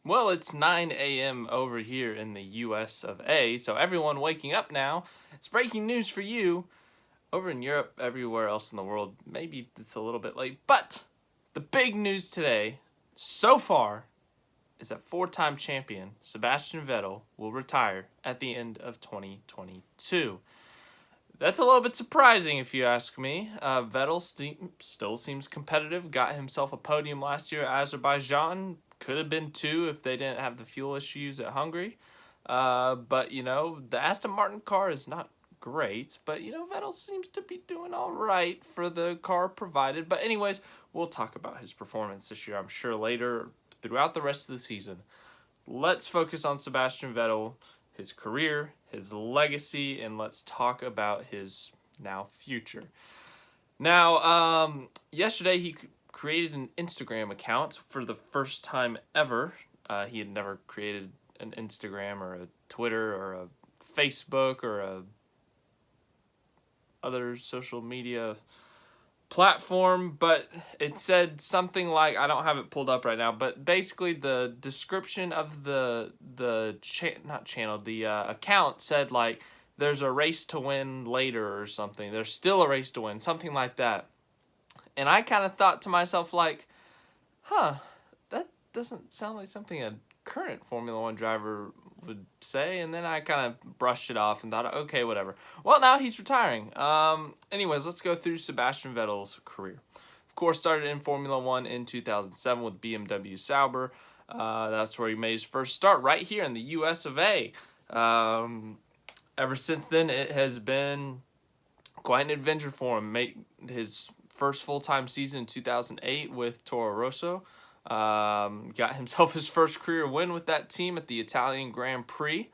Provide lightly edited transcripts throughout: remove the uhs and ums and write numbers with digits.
Well, it's 9 a.m. over here in the US of A, so everyone waking up now. It's breaking news for you. Over in Europe, everywhere else in the world, maybe it's a little bit late, but the big news today, so far, is that four-time champion Sebastian Vettel will retire at the end of 2022. That's a little bit surprising if you ask me. Vettel still seems competitive, got himself a podium last year at Azerbaijan. Could have been two if they didn't have the fuel issues at Hungary. But, the Aston Martin car is not great. But, Vettel seems to be doing all right for the car provided. But anyways, we'll talk about his performance this year, I'm sure, later throughout the rest of the season. Let's focus on Sebastian Vettel, his career, his legacy, and let's talk about his now future. Now, yesterday he created an Instagram account for the first time ever. He had never created an Instagram or a Twitter or a Facebook or a other social media platform, but it said something like, I don't have it pulled up right now, but basically the description of the account said like, there's a race to win later or something. There's still a race to win, something like that. And I kind of thought to myself like, that doesn't sound like something a current Formula One driver would say. And then I kind of brushed it off and thought, okay, whatever. Well, now he's retiring. Anyways, let's go through Sebastian Vettel's career. Of course, started in Formula One in 2007 with BMW Sauber. That's where he made his first start, right here in the US of A. Ever since then, it has been quite an adventure for him. Made his first full-time season in 2008 with Toro Rosso. Got himself his first career win with that team at the Italian Grand Prix.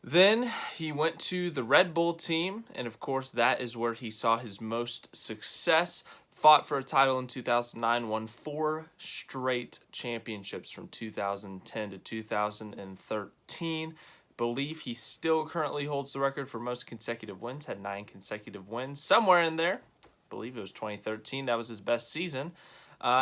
Then he went to the Red Bull team, and of course that is where he saw his most success. Fought for a title in 2009, won 4 straight championships from 2010 to 2013. Believe he still currently holds the record for most consecutive wins, had 9 consecutive wins, somewhere in there. Believe it was 2013, that was his best season.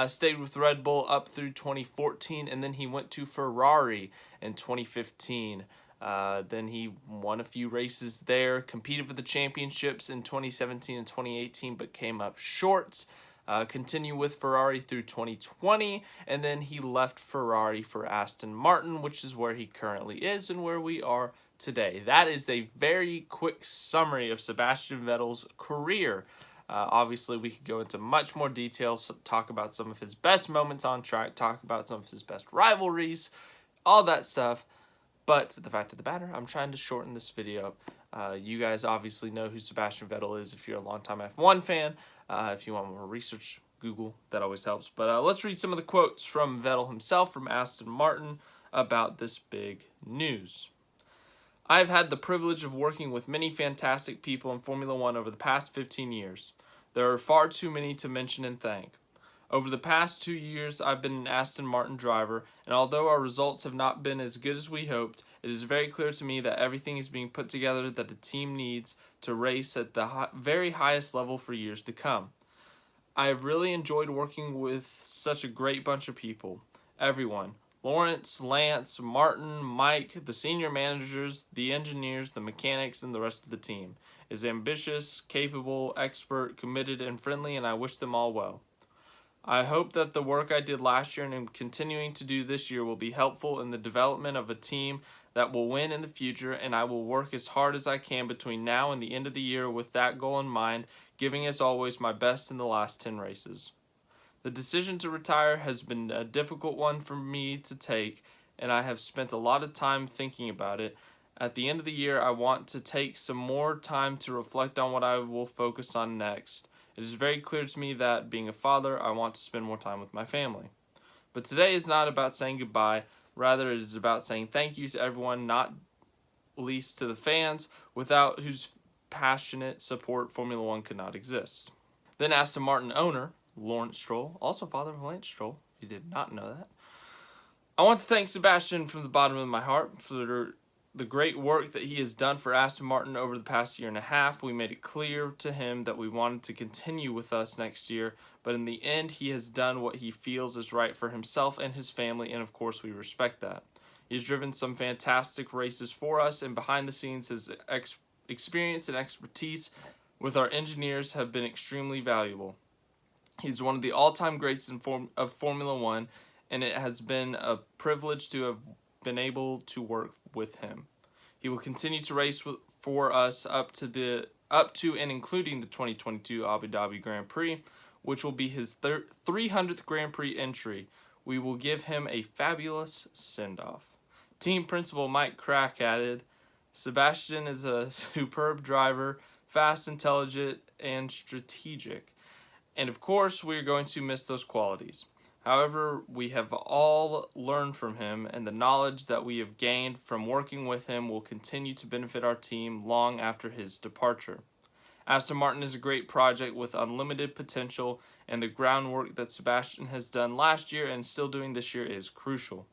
Stayed with Red Bull up through 2014, and then he went to Ferrari in 2015. Then he won a few races there, competed for the championships in 2017 and 2018, but came up short. Continued with Ferrari through 2020, and then he left Ferrari for Aston Martin, which is where he currently is and where we are today. That is a very quick summary of Sebastian Vettel's career. Obviously, we could go into much more details, talk about some of his best moments on track, talk about some of his best rivalries, all that stuff. But the fact of the matter, I'm trying to shorten this video up. You guys obviously know who Sebastian Vettel is if you're a longtime F1 fan. If you want more research, Google, that always helps. But let's read some of the quotes from Vettel himself, from Aston Martin, about this big news. I've had the privilege of working with many fantastic people in Formula One over the past 15 years. There are far too many to mention and thank. Over the past 2 years, I've been an Aston Martin driver, and although our results have not been as good as we hoped, it is very clear to me that everything is being put together that the team needs to race at the very highest level for years to come. I have really enjoyed working with such a great bunch of people. Everyone. Lawrence, Lance, Martin, Mike, the senior managers, the engineers, the mechanics, and the rest of the team is ambitious, capable, expert, committed, and friendly, and I wish them all well. I hope that the work I did last year and am continuing to do this year will be helpful in the development of a team that will win in the future, and I will work as hard as I can between now and the end of the year with that goal in mind, giving as always my best in the last 10 races. The decision to retire has been a difficult one for me to take, and I have spent a lot of time thinking about it. At the end of the year, I want to take some more time to reflect on what I will focus on next. It is very clear to me that, being a father, I want to spend more time with my family. But today is not about saying goodbye. Rather, it is about saying thank you to everyone, not least to the fans, without whose passionate support Formula One could not exist. Then Aston Martin owner, Lawrence Stroll, also father of Lance Stroll, if you did not know that. I want to thank Sebastian from the bottom of my heart for the great work that he has done for Aston Martin over the past year and a half. We made it clear to him that we wanted to continue with us next year, but in the end, he has done what he feels is right for himself and his family, and of course, we respect that. He's driven some fantastic races for us, and behind the scenes, his experience and expertise with our engineers have been extremely valuable. He's one of the all-time greats of Formula One, and it has been a privilege to have been able to work with him. He will continue to race for us up to and including the 2022 Abu Dhabi Grand Prix, which will be his 300th Grand Prix entry. We will give him a fabulous send-off. Team principal Mike Crack added, Sebastian is a superb driver, fast, intelligent, and strategic. And of course, we are going to miss those qualities. However, we have all learned from him, and the knowledge that we have gained from working with him will continue to benefit our team long after his departure. Aston Martin is a great project with unlimited potential, and the groundwork that Sebastian has done last year and still doing this year is crucial.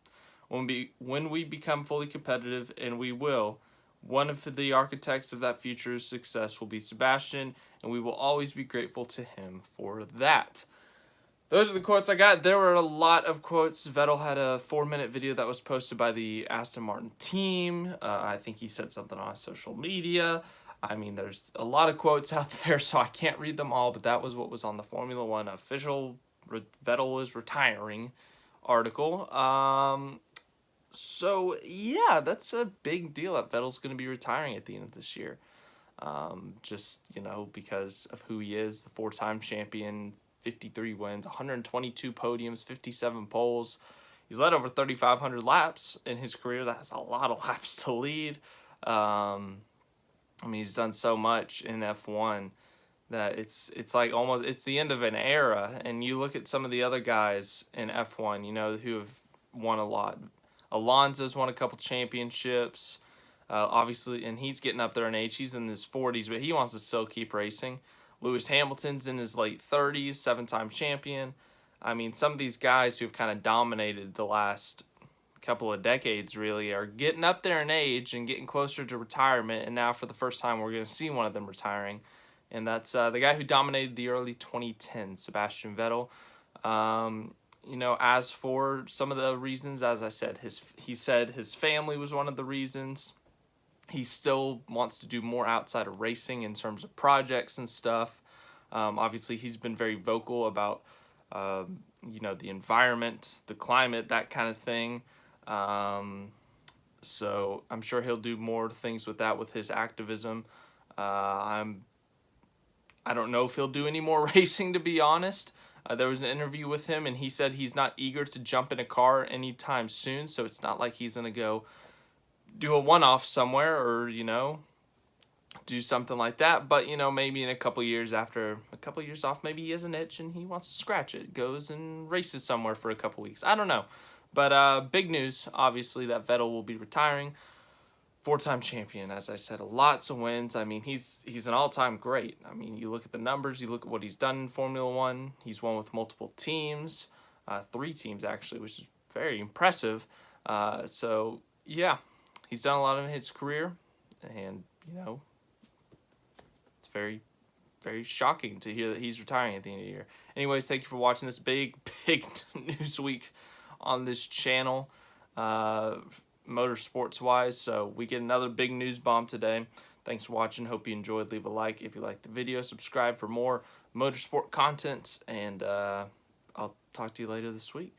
When we become fully competitive, and we will, one of the architects of that future's success will be Sebastian, and we will always be grateful to him for that. Those are the quotes I got. There were a lot of quotes. Vettel had a 4-minute video that was posted by the Aston Martin team. I think he said something on social media. I mean, there's a lot of quotes out there, so I can't read them all, but that was what was on the Formula One official Vettel is retiring article. So, yeah, that's a big deal that Vettel's going to be retiring at the end of this year. Just, because of who he is, the 4-time champion, 53 wins, 122 podiums, 57 poles. He's led over 3,500 laps in his career. That's a lot of laps to lead. He's done so much in F1 that it's like almost, it's the end of an era. And you look at some of the other guys in F1, who have won a lot. Alonso's won a couple championships, obviously, and he's getting up there in age. He's in his 40s, but he wants to still keep racing. Lewis Hamilton's in his late 30s, 7-time champion. Some of these guys who've kind of dominated the last couple of decades, really, are getting up there in age and getting closer to retirement, and now for the first time we're going to see one of them retiring, and that's the guy who dominated the early 2010s, Sebastian Vettel. As for some of the reasons, as I said, he said his family was one of the reasons. He still wants to do more outside of racing in terms of projects and stuff. Obviously, he's been very vocal about, the environment, the climate, that kind of thing. So I'm sure he'll do more things with that with his activism. I don't know if he'll do any more racing, to be honest. There was an interview with him, and he said he's not eager to jump in a car anytime soon, so it's not like he's going to go do a one-off somewhere or, do something like that. But, maybe in a couple years after a couple years off, maybe he has an itch and he wants to scratch it, goes and races somewhere for a couple weeks. I don't know. But big news, obviously, that Vettel will be retiring. 4-time champion, as I said, lots of wins. He's an all-time great. You look at the numbers, you look at what he's done in Formula One. He's won with multiple teams, 3 teams actually, which is very impressive. So, yeah, he's done a lot in his career, and, it's very, very shocking to hear that he's retiring at the end of the year. Anyways, thank you for watching this big news week on this channel. Motorsports wise, so we get another big news bomb today. Thanks for watching. Hope you enjoyed. Leave a like if you liked the video. Subscribe for more motorsport content, and I'll talk to you later this week.